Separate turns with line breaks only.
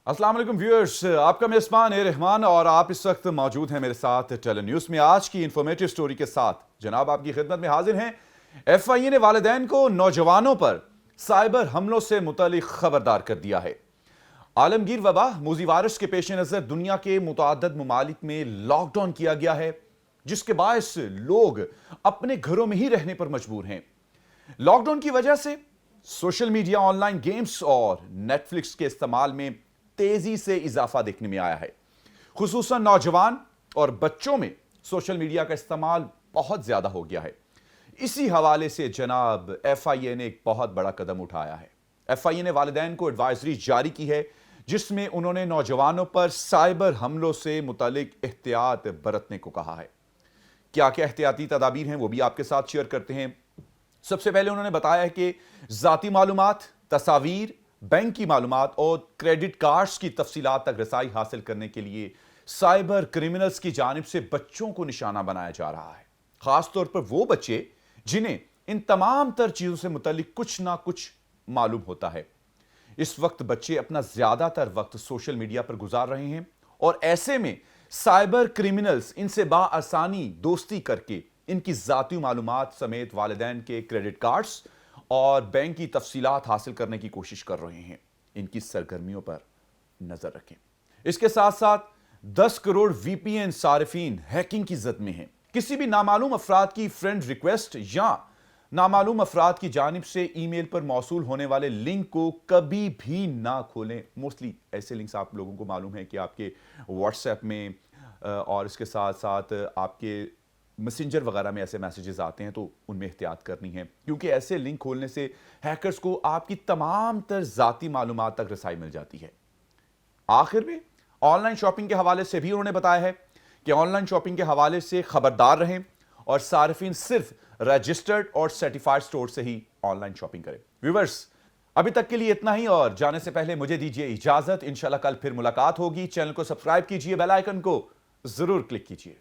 अस्सलाम वालेकुम व्यूअर्स, आपका मेज़बान ARehman और आप इस वक्त मौजूद हैं मेरे साथ टेली न्यूज़ में। आज की इंफॉर्मेटिव स्टोरी के साथ जनाब आपकी खिदमत में हाजिर हैं। FIA ने वालिदैन को नौजवानों पर साइबर हमलों से मुतल्लिक खबरदार कर दिया है। आलमगीर वबा मूजी वायरस के पेश नज़र दुनिया के मुतअद्दिद ममालिक में लॉकडाउन किया गया है, जिसके बायस लोग अपने घरों में ही रहने पर मजबूर हैं। लॉकडाउन की वजह से सोशल मीडिया, ऑनलाइन गेम्स और नेटफ्लिक्स के इस्तेमाल में तेजी से इजाफा देखने में आया है। खुसूसन नौजवान और बच्चों में सोशल मीडिया का इस्तेमाल बहुत ज्यादा हो गया है। इसी हवाले से जनाब FIA ने एक बहुत बड़ा कदम उठाया है। FIA ने वालिदैन को एडवाइजरी जारी की है, जिसमें उन्होंने नौजवानों पर साइबर हमलों से मुतालिक एहतियात बरतने को कहा है। क्या क्या एहतियाती तदाबीर हैं वो भी आपके साथ शेयर करते हैं। सबसे पहले उन्होंने बताया है कि जाती मालूमात, तस्वीर, बैंक की मालूमात और क्रेडिट कार्ड्स की तफसीलात तक रसाई हासिल करने के लिए साइबर क्रिमिनल्स की जानिब से बच्चों को निशाना बनाया जा रहा है। खासतौर पर वो बच्चे जिन्हें इन तमाम तर चीजों से मुतल्लिक कुछ ना कुछ मालूम होता है। इस वक्त बच्चे अपना ज्यादातर वक्त सोशल मीडिया पर गुजार रहे हैं और ऐसे में साइबर क्रिमिनल्स इनसे बाआसानी दोस्ती करके इनकी जाती मालूमात समेत वालिदैन के क्रेडिट कार्ड्स और बैंक की तफसीलात हासिल करने की कोशिश कर रहे हैं। इनकी सरगर्मियों पर नजर रखें। इसके साथ साथ 10 करोड़ VPN सारिफीन हैकिंग की जद में हैं। किसी भी नामालूम अफराद की फ्रेंड रिक्वेस्ट या नामालूम अफराद की जानिब से ईमेल पर मौसूल होने वाले लिंक को कभी भी ना खोलें। मोस्टली ऐसे लिंक्स आप लोगों को मालूम है कि आपके व्हाट्सएप में और इसके साथ साथ आपके मैसेंजर वगैरह में ऐसे मैसेजेस आते हैं, तो उनमें एहतियात करनी है, क्योंकि ऐसे लिंक खोलने से हैकर्स को आपकी तमाम तर जाती मालूमात तक रसाई मिल जाती है। आखिर में ऑनलाइन शॉपिंग के हवाले से भी उन्होंने बताया है कि ऑनलाइन शॉपिंग के हवाले से खबरदार रहें और सारिफीन सिर्फ रजिस्टर्ड और सर्टिफाइड स्टोर से ही ऑनलाइन शॉपिंग करें। व्यूअर्स, अभी तक के लिए इतना ही और जाने से पहले मुझे दीजिए इजाजत। इंशाल्लाह कल फिर मुलाकात होगी। चैनल को सब्सक्राइब कीजिए, बेल आइकन को जरूर क्लिक कीजिए।